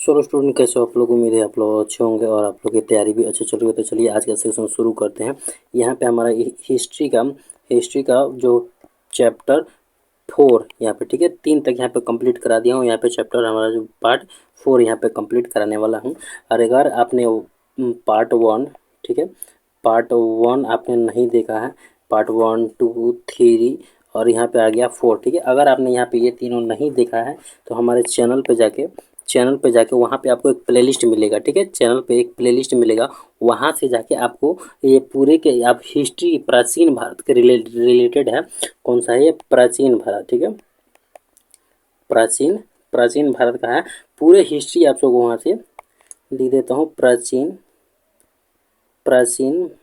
चलो स्टूडेंट, कैसे हो आप लोग? उम्मीद है आप लोग अच्छे होंगे और आप लोग की तैयारी भी अच्छी चल रही है। तो चलिए आज का सेक्शन शुरू करते हैं। यहाँ पे हमारा हिस्ट्री का जो चैप्टर 4 यहाँ पे, ठीक है, 3 तक यहाँ पे कंप्लीट करा दिया हूँ। यहाँ पे चैप्टर हमारा जो पार्ट 4 यहाँ पे कंप्लीट कराने वाला हूँ। और अगर आपने पार्ट 1, ठीक है, पार्ट 1 आपने नहीं देखा है, पार्ट 1, 2, 3 और यहाँ पे आ गया 4, ठीक है। अगर आपने यहाँ पे ये तीनों नहीं देखा है तो हमारे चैनल पे जाके वहाँ पे आपको एक प्लेलिस्ट मिलेगा, ठीक है। चैनल पे एक प्लेलिस्ट मिलेगा, वहाँ से जाके आपको ये पूरे के आप हिस्ट्री प्राचीन भारत के रिलेटेड है। कौन सा है ये? प्राचीन भारत, ठीक है। प्राचीन प्राचीन भारत का है। पूरे हिस्ट्री आप लोग वहाँ से लिख देता हूँ। प्राचीन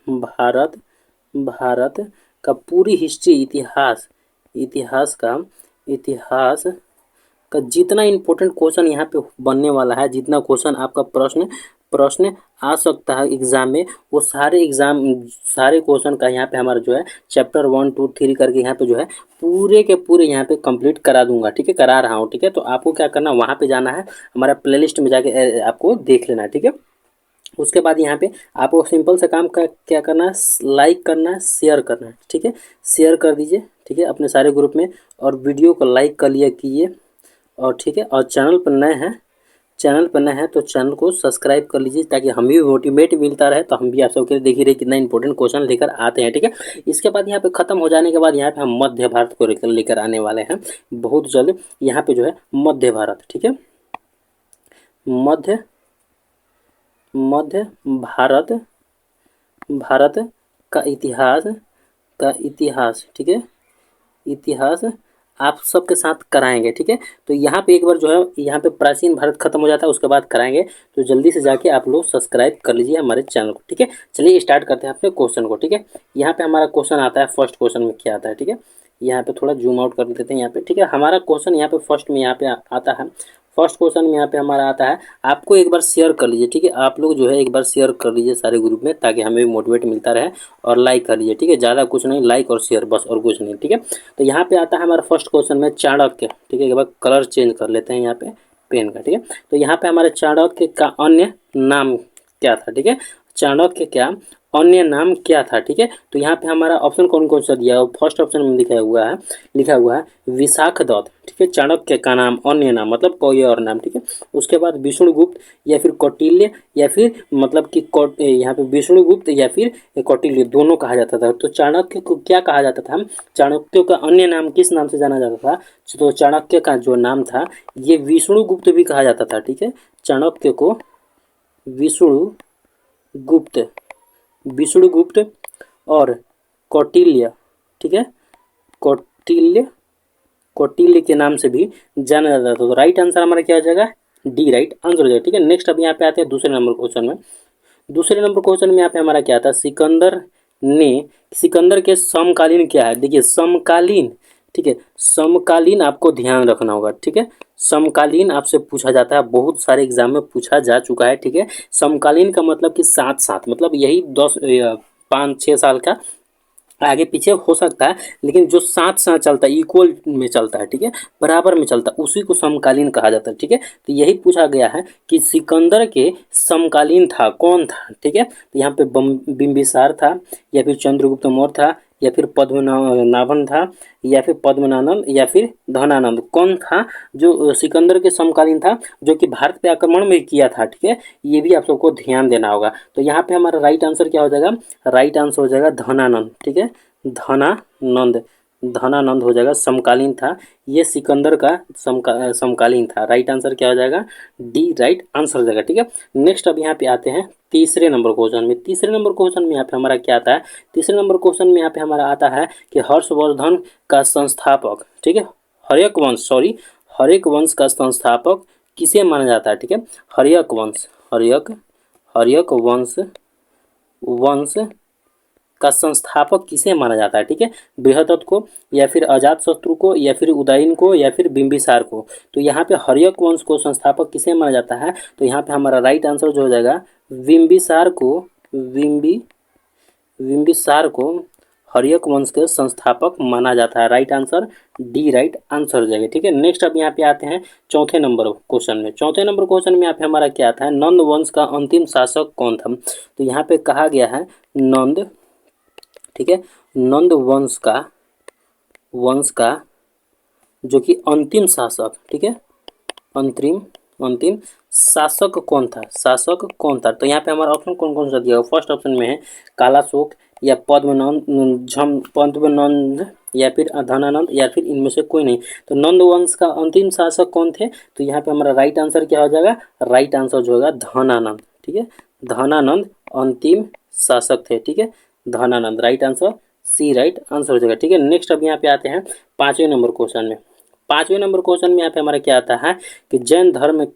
भारत का पूरी हिस्ट्री, इतिहास का जितना इम्पोर्टेंट क्वेश्चन यहाँ पे बनने वाला है, जितना क्वेश्चन आपका प्रश्न आ सकता है एग्जाम में, वो सारे क्वेश्चन का यहाँ पे हमारा जो है चैप्टर 1, 2, 3 करके यहाँ पे जो है पूरे के पूरे यहाँ पे कंप्लीट करा दूंगा, ठीक है, करा रहा हूँ, ठीक है। तो आपको क्या करना, वहाँ पे जाना है, हमारा प्लेलिस्ट में जाके आपको देख लेना है, ठीक है। उसके बाद यहाँ पे आपको सिंपल सा काम का क्या करना है, लाइक करना है, शेयर करना है, ठीक है। शेयर कर दीजिए, ठीक है, अपने सारे ग्रुप में, और वीडियो को लाइक कर लिया कीजिए, और ठीक है। और चैनल पर नए हैं तो चैनल को सब्सक्राइब कर लीजिए, ताकि हम भी मोटिवेट मिलता रहे। तो हम भी आप सबके लिए देख ही रहे कितना इंपॉर्टेंट क्वेश्चन लेकर आते हैं, ठीक है। इसके बाद यहाँ पे खत्म हो जाने के बाद यहाँ पे हम मध्य भारत को लेकर आने वाले हैं बहुत जल्द। यहाँ पे जो है मध्य भारत, ठीक है, मध्य भारत का इतिहास, ठीक है, इतिहास आप सबके साथ कराएंगे, ठीक है। तो यहाँ पे एक बार जो है यहाँ पे प्राचीन भारत खत्म हो जाता है, उसके बाद कराएंगे। तो जल्दी से जाके आप लोग सब्सक्राइब कर लीजिए हमारे चैनल को, ठीक है। चलिए स्टार्ट करते हैं अपने क्वेश्चन को, ठीक है। यहाँ पे हमारा क्वेश्चन आता है, फर्स्ट क्वेश्चन में क्या आता है, ठीक है। यहाँ पे थोड़ा जूम आउट कर देते हैं यहाँ पे, ठीक है। हमारा क्वेश्चन यहाँ पे फर्स्ट में यहाँ पे आता है। फर्स्ट क्वेश्चन में यहाँ पे हमारा आता है, आपको एक बार शेयर कर लीजिए, ठीक है। आप लोग जो है एक बार शेयर कर लीजिए सारे ग्रुप में, ताकि हमें भी मोटिवेट मिलता रहे। और लाइक कर लीजिए, ठीक है, ज़्यादा कुछ नहीं, लाइक और शेयर बस, और कुछ नहीं, ठीक है। तो यहाँ पे आता है हमारा फर्स्ट क्वेश्चन में चाणक्य, ठीक है। एक बार कलर चेंज कर लेते हैं यहाँ पे पेन का, ठीक है। तो यहाँ पे हमारे चाणक्य का अन्य नाम क्या था, ठीक है। चाणक्य क्या अन्य नाम क्या था, ठीक है। तो यहाँ पे हमारा ऑप्शन कौन कौन सा दिया है? फर्स्ट ऑप्शन में लिखा हुआ है विशाखदत्त, ठीक है। चाणक्य का नाम अन्य नाम मतलब कोई और नाम, ठीक है। उसके बाद विष्णुगुप्त या फिर कौटिल्य, या फिर मतलब कि यहाँ पे विष्णुगुप्त या फिर कौटिल्य दोनों कहा जाता था। तो चाणक्य को क्या कहा जाता था? चाणक्य का अन्य नाम किस नाम से जाना जाता था? तो चाणक्य का जो नाम था ये विष्णुगुप्त भी कहा जाता था, ठीक है। चाणक्य को विष्णुगुप्त और कौटिल्य, ठीक है, कौटिल्य के नाम से भी जाना जाता था। तो राइट आंसर हमारा क्या हो जाएगा? डी राइट आंसर हो जाएगा, ठीक है। नेक्स्ट अब यहाँ पे आते हैं दूसरे नंबर क्वेश्चन में। दूसरे नंबर क्वेश्चन में यहाँ पे हमारा क्या था? सिकंदर के समकालीन क्या है? देखिए समकालीन, ठीक है, समकालीन आपको ध्यान रखना होगा, ठीक है। समकालीन आपसे पूछा जाता है, बहुत सारे एग्जाम में पूछा जा चुका है, ठीक है। समकालीन का मतलब कि साथ साथ, मतलब यही 5-6 साल का आगे पीछे हो सकता है, लेकिन जो साथ साथ चलता है, इक्वल में चलता है, ठीक है, बराबर में चलता है, उसी को समकालीन कहा जाता है, ठीक है। तो यही पूछा गया है कि सिकंदर के समकालीन था कौन था, ठीक है। तो यहाँ पे बिंबिसार था, या फिर चंद्रगुप्त मौर्य था, या फिर पद्मनाभन था, या फिर पद्मनानंद, या फिर धनानंद, कौन था जो सिकंदर के समकालीन था, जो कि भारत पे आक्रमण में किया था, ठीक है। ये भी आप सबको ध्यान देना होगा। तो यहाँ पे हमारा राइट आंसर क्या हो जाएगा? राइट आंसर हो जाएगा धनानंद, ठीक है, धनानंद हो जाएगा, समकालीन था, ये सिकंदर का समकालीन था। राइट आंसर क्या हो जाएगा? डी राइट आंसर हो जाएगा, ठीक है। नेक्स्ट अब यहाँ पे आते हैं तीसरे नंबर क्वेश्चन में। तीसरे नंबर क्वेश्चन में यहाँ पे हमारा क्या आता है? तीसरे नंबर क्वेश्चन में यहाँ पे हमारा आता है कि हर्षवर्धन का संस्थापक, ठीक है, हर्यक वंश का संस्थापक किसे माना जाता है, ठीक है। हर्यक वंश का संस्थापक किसे माना जाता है, ठीक है। बृहदत्त को, या फिर अजातशत्रु को, या फिर उदयन को, या फिर बिंबिसार को। तो यहाँ पे हर्यक वंश को संस्थापक किसे माना जाता है? तो यहाँ पे हमारा राइट आंसर जो हो जाएगा बिंबिसार को हर्यक वंश के संस्थापक माना जाता है। Right answer D right answer हो जाएगा। ठीक है, नेक्स्ट अब यहाँ पे आते हैं चौथे नंबर क्वेश्चन में। चौथे नंबर क्वेश्चन में यहाँ पे हमारा क्या आता है, नंद वंश का अंतिम शासक कौन था। तो यहाँ पे कहा गया है नंद, ठीक है, नंद वंश का जो कि अंतिम शासक, ठीक है, अंतिम शासक कौन था, शासक कौन था। तो यहाँ पे हमारा ऑप्शन कौन कौन सा दिया हुआ, फर्स्ट ऑप्शन में है कालाशोक या पद्मनंद या फिर धनानंद या फिर इनमें से कोई नहीं। तो नंद वंश का अंतिम शासक कौन थे, तो यहाँ पे हमारा राइट आंसर क्या हो जाएगा, राइट आंसर जो होगा धनानंद। ठीक है, धनानंद अंतिम शासक थे। ठीक है, Dhanananda, right answer C right answer हो जाएगा। ठीक है, नेक्स्ट अब यहाँ पे आते हैं पांचवें नंबर क्वेश्चन में। पांचवें नंबर क्वेश्चन में यहाँ पे हमारा क्या आता है कि जैन धर्म में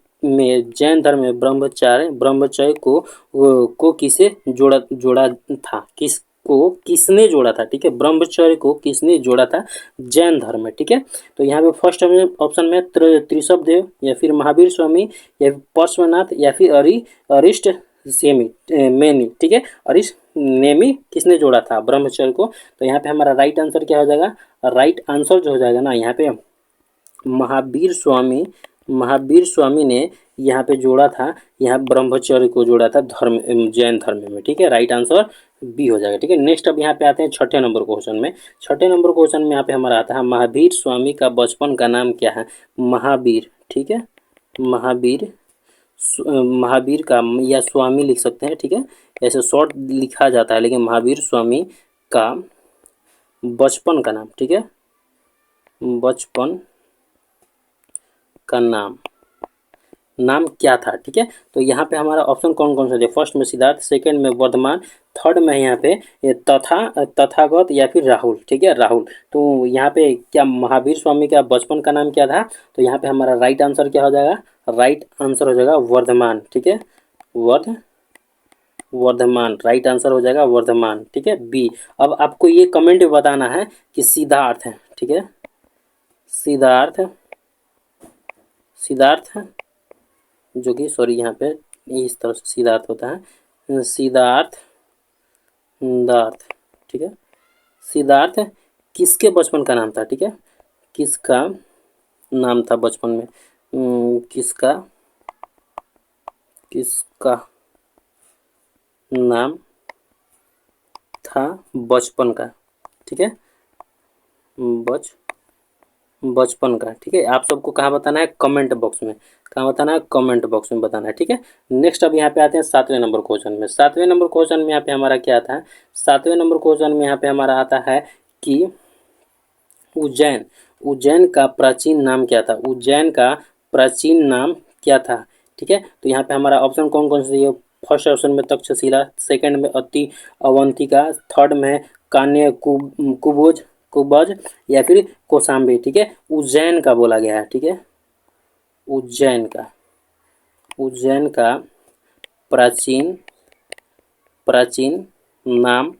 ब्रह्मचर्य को किसे जोड़ा था, किसने जोड़ा था। ठीक है, ब्रह्मचर्य को किसने जोड़ा था जैन धर्म में। ठीक है, तो यहाँ पे फर्स्ट ऑप्शन में त्रिशभ देव या फिर महावीर स्वामी या पार्श्वनाथ या फिर अरिष्ट मेनी। ठीक है, अरिष्ट नेमी किसने जोड़ा था ब्रह्मचर्य को। तो यहाँ पे हमारा राइट आंसर क्या हो जाएगा, राइट आंसर जो हो जाएगा ना यहाँ पे महावीर स्वामी ने यहाँ पे जोड़ा था, यहाँ ब्रह्मचर्य को जोड़ा था जैन धर्म में। ठीक है, राइट आंसर बी हो जाएगा। ठीक है, नेक्स्ट अब यहाँ पे आते हैं छठे नंबर क्वेश्चन में। छठे नंबर क्वेश्चन में यहाँ पे हमारा आता है महावीर स्वामी का बचपन का नाम क्या है, महावीर। ठीक है, महावीर का या स्वामी लिख सकते हैं। ठीक है, ऐसे शॉर्ट लिखा जाता है लेकिन महावीर स्वामी का बचपन का नाम, ठीक है, बचपन का नाम क्या था। ठीक है, तो यहाँ पे हमारा ऑप्शन कौन कौन सा है, फर्स्ट में सिद्धार्थ, सेकंड में वर्धमान, थर्ड में यहाँ पे तथागत या फिर राहुल। ठीक है, राहुल। तो यहाँ पे क्या महावीर स्वामी का बचपन का नाम क्या था, तो यहाँ पे हमारा राइट आंसर क्या हो जाएगा, राइट आंसर हो जाएगा वर्धमान। ठीक है, वर्धमान, राइट आंसर हो जाएगा वर्धमान। ठीक है, बी। अब आपको ये कमेंट बताना है कि सिद्धार्थ है। ठीक है, सिद्धार्थ जो कि सॉरी यहाँ पे इस तरह से सिद्धार्थ होता है, सिद्धार्थ। ठीक है, सिद्धार्थ किसके बचपन का नाम था। ठीक है, किसका नाम था बचपन में, किसका नाम था बचपन का। ठीक है, बचपन का। ठीक है, आप सबको कहाँ बताना है, कमेंट बॉक्स में, कहाँ बताना है, कमेंट बॉक्स में बताना है। ठीक है, नेक्स्ट अब यहाँ पे आते हैं सातवें नंबर क्वेश्चन में। सातवें नंबर क्वेश्चन में यहाँ पे हमारा क्या आता है, सातवें नंबर क्वेश्चन में यहाँ पे हमारा आता है कि उज्जैन का प्राचीन नाम क्या था, उज्जैन का प्राचीन नाम क्या था। ठीक है, तो यहाँ पे हमारा ऑप्शन कौन कौन से है, फर्स्ट ऑप्शन में तक्षशिला, सेकंड में अवंतिका, थर्ड में कान्य कुब्ज या फिर कौशाम्बी। ठीक है, उज्जैन का बोला गया है। ठीक है, उज्जैन का प्राचीन नाम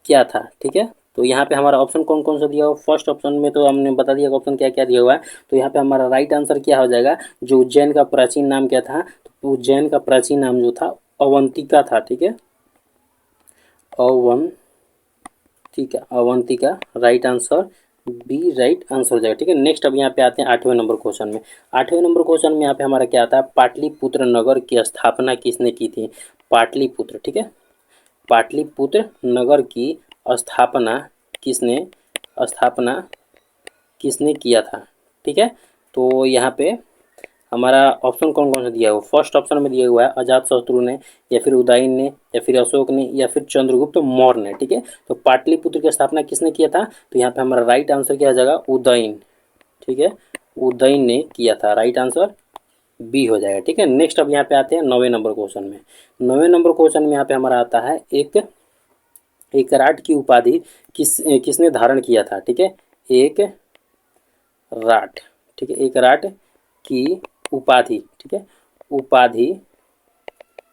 क्या था। ठीक है, तो यहाँ पे हमारा ऑप्शन कौन कौन सा दिया हुआ, फर्स्ट ऑप्शन में तो हमने बता दिया ऑप्शन क्या क्या दिया हुआ है। तो यहाँ पे हमारा राइट आंसर क्या हो जाएगा, जो उज्जैन का प्राचीन नाम क्या था, तो उज्जैन का प्राचीन नाम जो था अवंतिका था। ठीक है, Avantika, right answer B right answer हो जाएगा। ठीक है, नेक्स्ट अब यहाँ पे आते हैं आठवें नंबर क्वेश्चन में। आठवें नंबर क्वेश्चन में यहाँ पे हमारा क्या आता है, पाटलिपुत्र नगर की स्थापना किसने की थी, पाटलिपुत्र। ठीक है, पाटलिपुत्र नगर की स्थापना किसने किया था। ठीक है, तो यहाँ पे हमारा ऑप्शन कौन कौन सा दिया हुआ, फर्स्ट ऑप्शन में दिया हुआ है अजातशत्रु ने या फिर उदयन ने या फिर अशोक ने या फिर चंद्रगुप्त मौर्य ने। ठीक है, तो पाटलिपुत्र की स्थापना किसने किया था, तो यहाँ पे हमारा राइट आंसर क्या हो जाएगा, उदयन। ठीक है, उदयन ने किया था, राइट आंसर बी हो जाएगा। ठीक है, नेक्स्ट अब यहाँ पे आते हैं नौवें नंबर क्वेश्चन में। नौवें नंबर क्वेश्चन में यहाँ पे हमारा आता है एक राट की उपाधि किसने धारण किया था। ठीक है, एक राट, ठीक है, एक राट की उपाधि, ठीक है,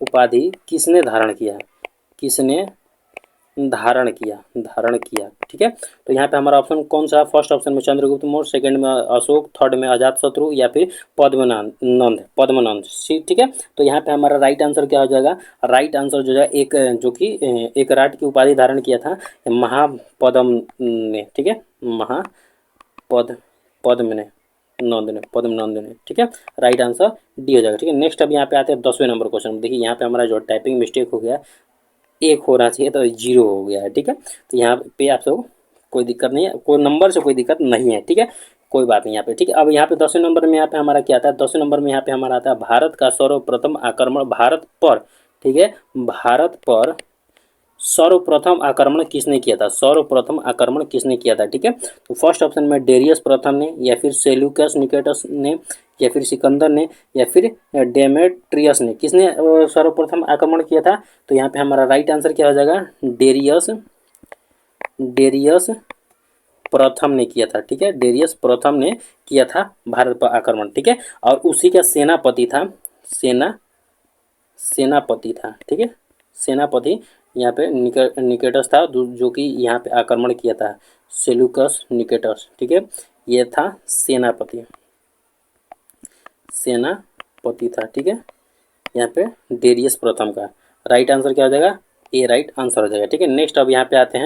उपाधि किसने धारण किया, किसने धारण किया। ठीक है, तो यहाँ पे हमारा ऑप्शन कौन सा? फर्स्ट ऑप्शन में चंद्रगुप्त मौर्य, सेकंड में अशोक, थर्ड में अजातशत्रु या फिर पद्मनंद। ठीक है, तो यहाँ पे हमारा राइट आंसर क्या हो जाएगा? राइट आंसर जो है एक जो कि एक राट की उपाधि धारण किया था महापद्म ने। ठीक है, पद्मनंद ने। ठीक है, राइट आंसर डी हो जाएगा। ठीक है, नेक्स्ट अब यहाँ पे आते हैं 10वें नंबर क्वेश्चन। देखिए यहाँ पे हमारा जो टाइपिंग मिस्टेक हो गया, एक होना चाहिए तो 0 हो गया है। ठीक है, तो यहाँ पे आप सब कोई दिक्कत नहीं है, कोई नंबर से कोई दिक्कत नहीं है। ठीक है, कोई बात नहीं यहाँ पे। ठीक है, अब यहाँ पे 10वें नंबर में यहाँ पे हमारा क्या आता है? 10वें नंबर में यहाँ पे हमारा आता है भारत का सर्वप्रथम आक्रमण भारत पर। ठीक है, भारत पर सर्वप्रथम आक्रमण किसने किया था? सर्वप्रथम आक्रमण किसने किया था? ठीक है, तो फर्स्ट ऑप्शन में डेरियस प्रथम ने, या फिर सेल्यूकस निकेटस ने, या फिर सिकंदर ने, या फिर डेमेट्रियस ने। किसने सर्वप्रथम आक्रमण किया था? तो यहाँ पे हमारा राइट आंसर क्या हो जाएगा? डेरियस प्रथम ने किया था। ठीक है, डेरियस प्रथम ने किया था भारत पर आक्रमण। ठीक है, और उसी का सेनापति था सेनापति था। ठीक है, सेनापति यहाँ पे निकेटस था, जो कि यहाँ पे आक्रमण किया था, सेल्यूकस निकेटस। ठीक है, ये था सेनापति था। ठीक है, यहाँ पे डेरियस प्रथम का राइट आंसर क्या हो जाएगा? ए राइट आंसर हो जाएगा। ठीक है, नेक्स्ट अब यहाँ पे आते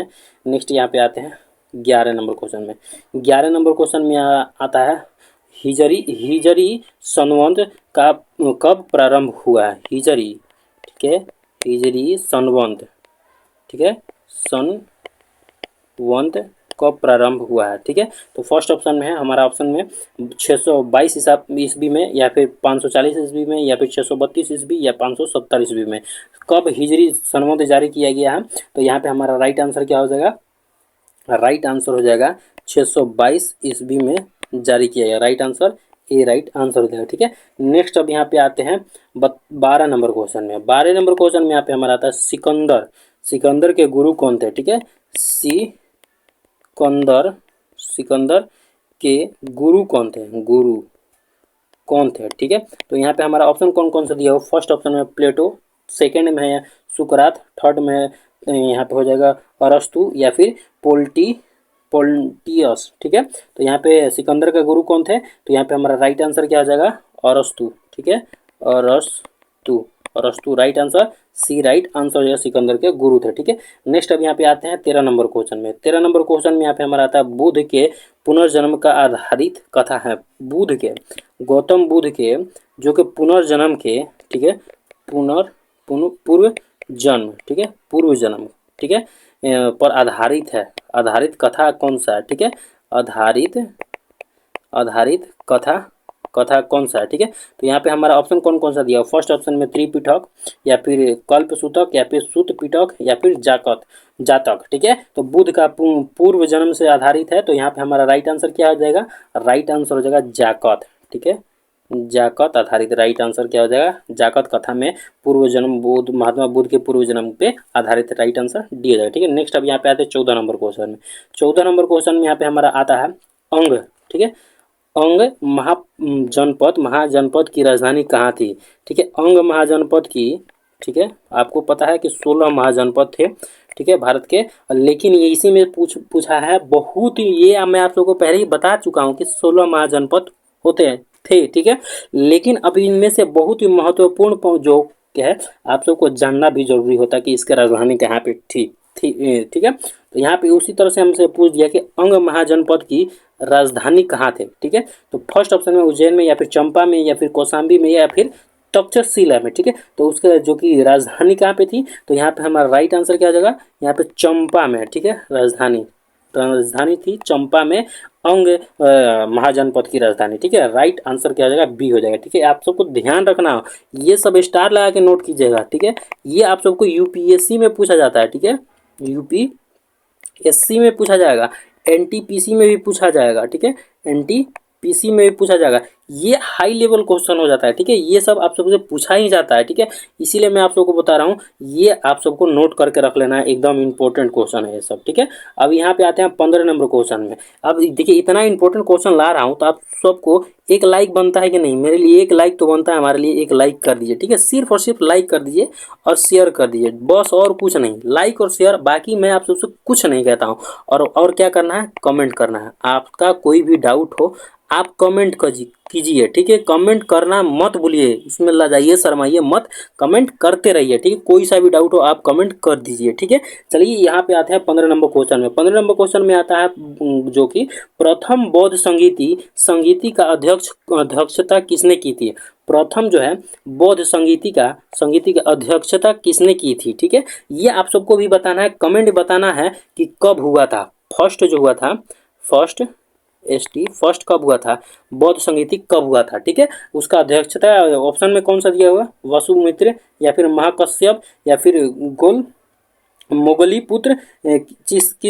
हैं 11 नंबर क्वेश्चन में। 11 नंबर क्वेश्चन में आता है हिजरी संवत का कब प्रारंभ हुआ है? हिजरी। ठीक है, हिजरी संवत। ठीक है, संवत कब प्रारंभ हुआ है? ठीक है, तो फर्स्ट ऑप्शन में है हमारा, ऑप्शन में 622 ईस्वी में, या फिर 540 ईस्वी में, या फिर 632 ईस्वी, या 570 ईस्वी में। कब हिजरी संवत जारी किया गया है? तो यहाँ पे हमारा राइट आंसर क्या हो जाएगा? राइट आंसर हो जाएगा 622 ईस्वी में जारी किया गया। Right answer A right answer हो जाएगा। ठीक है, नेक्स्ट अब यहाँ पे आते हैं 12 नंबर क्वेश्चन में। 12 नंबर क्वेश्चन में यहाँ पे हमारा आता है सिकंदर के गुरु कौन थे? ठीक है, सिकंदर के गुरु कौन थे? ठीक है, तो यहाँ पे हमारा ऑप्शन कौन कौन सा दिया हो? फर्स्ट ऑप्शन में प्लेटो, सेकंड में है सुकरात, थर्ड में यहाँ पे हो जाएगा अरस्तु, या फिर पोल्टियस। ठीक है, तो यहाँ पे सिकंदर का गुरु कौन थे? तो यहाँ पे हमारा राइट आंसर क्या हो जाएगा? अरस्तु। ठीक है, अरस्तु right answer, C right answer हो जाएगा, सिकंदर के गुरु थे। ठीक है, नेक्स्ट अब यहाँ पे आते हैं 13 नंबर क्वेश्चन में। 13 नंबर क्वेश्चन में यहाँ पे हमारा आता है बुद्ध के पुनर्जन्म का आधारित कथा है। गौतम बुद्ध के जो कि पुनर्जन्म के, ठीक है, पूर्व जन्म, ठीक है, पूर्व जन्म, ठीक है, पर आधारित है। आधारित कथा कौन सा है? ठीक है, आधारित कथा कौन सा है? ठीक है, तो यहाँ पे हमारा ऑप्शन कौन कौन सा दिया? फर्स्ट ऑप्शन में त्रिपिटक, या फिर कल्पसूतक, या फिर सूत पिटक, या फिर जातक। ठीक है, तो बुद्ध का पूर्व जन्म से आधारित है, तो यहाँ पे हमारा राइट आंसर क्या हो जाएगा? राइट आंसर हो जाएगा जाकत। ठीक है, जाकत आधारित, राइट आंसर क्या हो जाएगा? जाकत कथा में पूर्व जन्म महात्मा बुद्ध के पूर्व जन्म पे आधारित, राइट आंसर डी हो जाएगा। ठीक है, नेक्स्ट अब यहाँ पे आते हैं 14 नंबर क्वेश्चन में। 14 नंबर क्वेश्चन में यहाँ पे हमारा आता है अंग। ठीक है, अंग महाजनपद की राजधानी कहाँ थी? ठीक है, अंग महाजनपद की, ठीक है, आपको पता है कि 16 महाजनपद थे, ठीक है, भारत के, लेकिन ये इसी में पूछा है बहुत ही, ये मैं आप लोगों को पहले ही बता चुका हूँ कि 16 महाजनपद थे। ठीक है, लेकिन अब इनमें से बहुत ही महत्वपूर्ण जो क्या है, आप सबको जानना भी जरूरी होता है कि इसका राजधानी कहाँ पे थी। ठीक है, तो यहाँ पे उसी तरह से हमसे पूछ दिया कि अंग महाजनपद की राजधानी कहाँ थे। ठीक है, तो फर्स्ट ऑप्शन में उज्जैन में, या फिर चंपा में, या फिर कौशाम्बी में, या फिर तक्षशिला में। ठीक है, तो उसका जो कि राजधानी कहाँ पे थी? तो यहाँ पे हमारा राइट आंसर क्या हो जाएगा? यहाँ पे चंपा में। ठीक है, राजधानी थी चंपा में, अंग महाजनपद की राजधानी। ठीक है, राइट आंसर क्या हो जाएगा? बी हो जाएगा। ठीक है, आप सबको ध्यान रखना, ये सब स्टार लगा के नोट कीजिएगा। ठीक है, ये आप सबको यूपीएससी में पूछा जाता है। ठीक है, यूपीएससी में पूछा जाएगा, एनटीपीसी में भी पूछा जाएगा। ठीक है, एनटीपीसी में भी पूछा जाएगा। ये हाई लेवल क्वेश्चन हो जाता है, ठीक है। ये सब आप सबसे पूछा ही जाता है, ठीक है। इसीलिए मैं आप सबको बता रहा हूँ, ये आप सबको नोट करके रख लेना है, एकदम इंपॉर्टेंट क्वेश्चन है ये सब, ठीक है। अब यहाँ पे आते हैं 15 नंबर क्वेश्चन में। अब देखिए इतना इंपॉर्टेंट क्वेश्चन ला रहा हूँ तो आप सबको एक लाइक बनता है कि नहीं? मेरे लिए एक लाइक तो बनता है, हमारे लिए एक लाइक कर दीजिए, ठीक है। सिर्फ और सिर्फ लाइक कर दीजिए और शेयर कर दीजिए, बस और कुछ नहीं, लाइक और शेयर। बाकी मैं आप सबसे कुछ नहीं कहता हूँ। और क्या करना है? कमेंट करना है। आपका कोई भी डाउट हो आप कमेंट कीजिए, ठीक है। कमेंट करना मत भूलिए, इसमें लजाइए शर्माइए मत, कमेंट करते रहिए, ठीक है। कोई सा भी डाउट हो आप कमेंट कर दीजिए, ठीक है। चलिए यहाँ पे आते हैं 15 नंबर क्वेश्चन में। 15 नंबर क्वेश्चन में आता है जो कि प्रथम बौद्ध संगीति का अध्यक्षता किसने की थी? प्रथम जो है बौद्ध संगीति का अध्यक्षता किसने की थी, ठीक है। ये आप सबको भी बताना है, कमेंट बताना है कि कब हुआ था। फर्स्ट जो हुआ था, फर्स्ट कब हुआ था? बौद्ध संगीति कब हुआ था, ठीक है। उसका अध्यक्षता ऑप्शन में कौन सा दिया हुआ? वसुमित्र या फिर महाकश्यप या फिर मोगली पुत्र तिस्त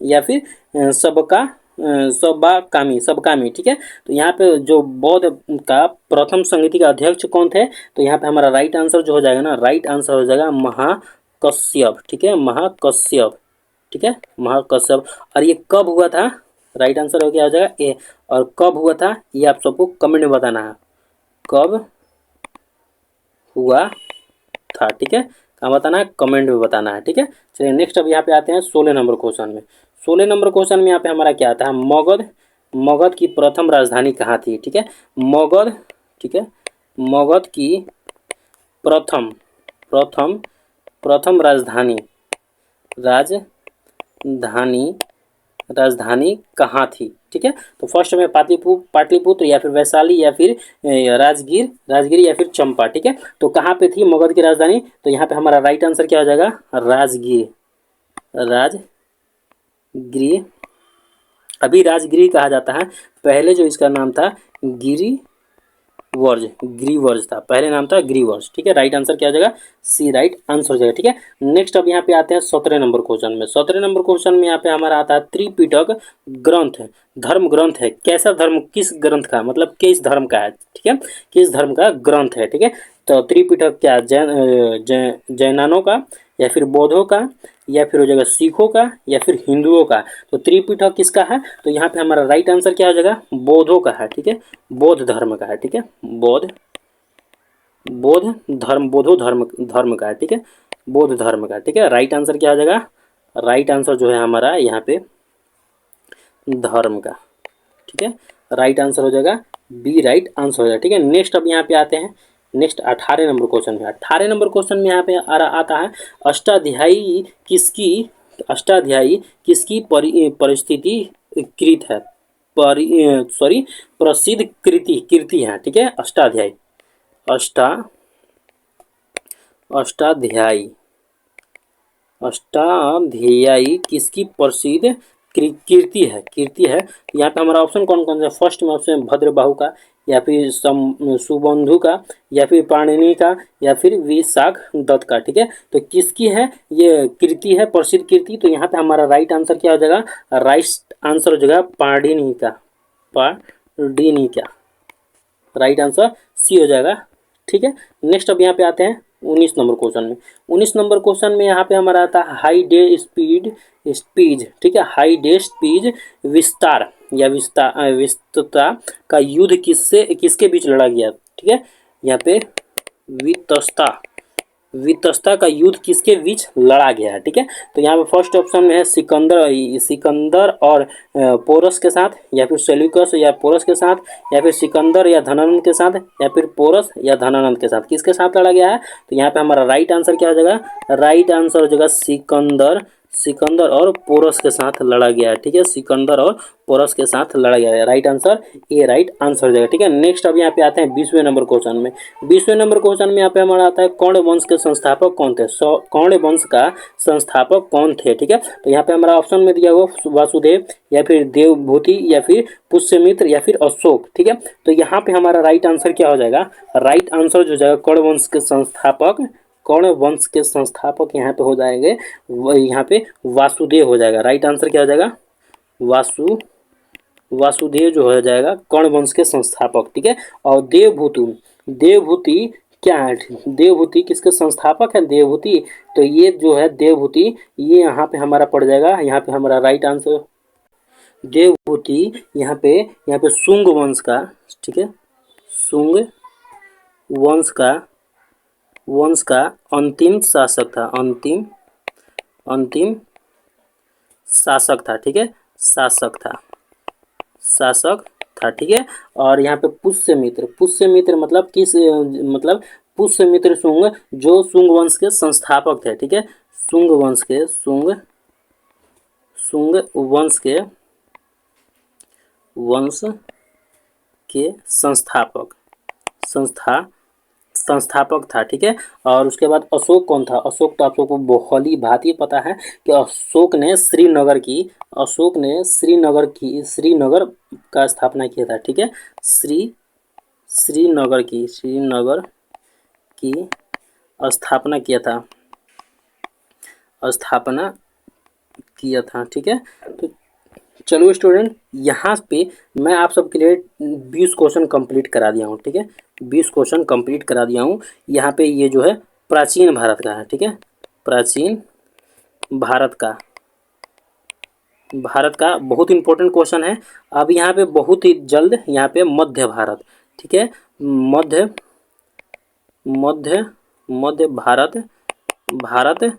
या फिर सबकामी, ठीक है। तो यहाँ पे जो बौद्ध का प्रथम संगीति का अध्यक्ष कौन थे? तो यहाँ पे हमारा राइट आंसर जो हो जाएगा ना, राइट आंसर हो जाएगा महाकश्यप, ठीक है। महाकश्यप, ठीक है, महाकश्यप। और ये कब हुआ था? राइट आंसर हो क्या हो जाएगा? ए। और कब हुआ था ये आप सबको कमेंट में बताना है, कब हुआ था, ठीक है। कहाँ बताना है? कमेंट में बताना है, ठीक है। चलिए नेक्स्ट अब यहाँ पे आते हैं 16 नंबर क्वेश्चन में। 16 नंबर क्वेश्चन में यहाँ पे हमारा क्या आता है? मगध की प्रथम राजधानी कहाँ थी, ठीक है। मगध, ठीक है, मगध की प्रथम प्रथम प्रथम राजधानी कहाँ थी, ठीक है। तो फर्स्ट में पाटलिपुत्र या फिर वैशाली या फिर राजगीर या फिर चंपा, ठीक है। तो कहाँ पे थी मगध की राजधानी? तो यहाँ पे हमारा राइट आंसर क्या हो जाएगा? राजगीर। अभी राजगिरी कहा जाता है, पहले जो इसका नाम था गिरिवर्ज था, पहले नाम था गिरिवर्ज, ठीक है। राइट आंसर क्या हो जाएगा? सी राइट आंसर हो जाएगा, ठीक है। नेक्स्ट अब यहाँ पे आते हैं 17 नंबर क्वेश्चन में। 17 नंबर क्वेश्चन में यहाँ पे हमारा आता है त्रिपिटक ग्रंथ धर्म ग्रंथ है, कैसा धर्म, किस ग्रंथ का, मतलब किस धर्म का है, ठीक है, किस धर्म का ग्रंथ है, ठीक है। तो त्रिपिटक क्या जैनानों का या फिर बौद्धों का या फिर हो जाएगा सिखों का या फिर हिंदुओं का? तो त्रिपिटक किसका है? तो यहाँ पे हमारा राइट आंसर क्या हो जाएगा? बौद्धों का है, ठीक है, बौद्ध धर्म का है, ठीक है। बौद्धो धर्म का है, ठीक है, बौद्ध धर्म का, ठीक है। राइट आंसर क्या हो जाएगा? राइट आंसर जो है हमारा यहाँ पे धर्म का, ठीक है। राइट आंसर हो जाएगा बी, राइट आंसर हो जाएगा, ठीक है। नेक्स्ट अब यहाँ पे आते हैं नेक्स्ट 18 नंबर क्वेश्चन में। 18 नंबर क्वेश्चन में यहाँ पे आता है अष्टाध्यायी किसकी परिस्थिति कृत है, प्रसिद्ध कृति है, ठीक है। अष्टाध्यायी किसकी प्रसिद्ध कीर्ति है। यहाँ पे हमारा ऑप्शन कौन कौन सा? फर्स्ट में ऑप्शन भद्रबाहु का या फिर सुबंधु का या फिर पाणिनि का या फिर विशाख दत्त का, ठीक है। तो किसकी है ये कीर्ति है, प्रसिद्ध कीर्ति? तो यहाँ पे हमारा राइट आंसर क्या हो जाएगा? राइट आंसर हो जाएगा पाणिनि का, राइट आंसर सी हो जाएगा, ठीक है। नेक्स्ट अब यहाँ पे आते हैं 19 नंबर क्वेश्चन में। 19 नंबर क्वेश्चन में यहाँ पे हमारा आता है हाई डे स्पीड, ठीक है, हाई डे स्पीड विस्तार या विस्तृतता का युद्ध किसके बीच लड़ा गया, ठीक है। यहाँ पे वितस्ता का युद्ध किसके बीच लड़ा गया है, ठीक है। तो यहाँ पे फर्स्ट ऑप्शन में है सिकंदर और पोरस के साथ या फिर सेल्यूकस या पोरस के साथ या फिर सिकंदर या धनानंद के साथ या फिर पोरस या धनानंद के साथ, किसके साथ लड़ा गया है? तो यहाँ पे हमारा राइट आंसर क्या हो जाएगा? राइट आंसर हो जाएगा सिकंदर और पोरस के साथ लड़ा गया है, ठीक है। सिकंदर और पोरस के साथ लड़ा गया है, right answer A right answer हो जाएगा, ठीक है। नेक्स्ट अब यहाँ पे आते हैं 20वें नंबर क्वेश्चन में। 20वें नंबर क्वेश्चन में यहाँ पे हमारा आता है कौन वंश के संस्थापक कौन थे? कौन वंश का संस्थापक कौन थे, ठीक है। तो यहाँ पे हमारा ऑप्शन में दिया हुआ वासुदेव या फिर देवभूति या फिर पुष्यमित्र या फिर अशोक, ठीक है। तो यहाँ पे हमारा राइट आंसर क्या हो जाएगा? राइट आंसर जो जाएगा कौन वंश के संस्थापक यहाँ पे हो जाएंगे, यहाँ पे वासुदेव हो जाएगा, राइट आंसर क्या हो जाएगा? वासुदेव जो हो जाएगा कर्ण वंश के संस्थापक, ठीक है। और देवभूति क्या है? देवभूति किसके संस्थापक है? देवभूति। तो ये जो है देवभूति, ये यहाँ पे हमारा पड़ जाएगा, यहाँ पे हमारा राइट आंसर देवभूति यहाँ पे शुंग वंश का, ठीक है, शुंग वंश का अंतिम शासक था, अंतिम शासक था, ठीक है, शासक था, ठीक है। और यहाँ पे पुष्यमित्र मतलब किस, मतलब पुष्यमित्र शुंग जो शुंग वंश के संस्थापक थे, ठीक है। शुंग वंश के संस्थापक था, ठीक है। और उसके बाद अशोक कौन था? अशोक तो आप लोग को भली भांति पता है कि अशोक ने श्रीनगर का स्थापना किया था, ठीक है। श्रीनगर की स्थापना किया था, ठीक है। तो चलो स्टूडेंट, यहाँ पे मैं आप सबके लिए 20 क्वेश्चन कंप्लीट करा दिया हूँ, ठीक है। 20 क्वेश्चन कंप्लीट करा दिया हूँ। यहाँ पे ये जो है प्राचीन भारत का है, ठीक है, प्राचीन भारत का बहुत इंपॉर्टेंट क्वेश्चन है। अब यहाँ पे बहुत ही जल्द यहाँ पे मध्य भारत, ठीक है, मध्य भारत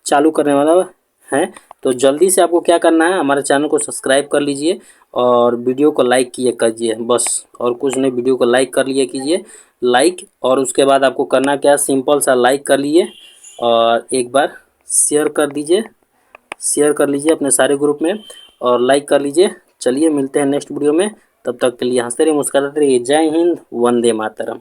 चालू करने वाला है। तो जल्दी से आपको क्या करना है, हमारे चैनल को सब्सक्राइब कर लीजिए और वीडियो को लाइक कीजिए बस, और कुछ नहीं, वीडियो को लाइक कर लिए कीजिए, लाइक। और उसके बाद आपको करना क्या, सिंपल सा लाइक कर लीजिए और एक बार शेयर कर लीजिए अपने सारे ग्रुप में और लाइक कर लीजिए। चलिए मिलते हैं नेक्स्ट वीडियो में, तब तक के लिए हंसते रहिए, मुस्कुराते रहिए। जय हिंद, वंदे मातरम।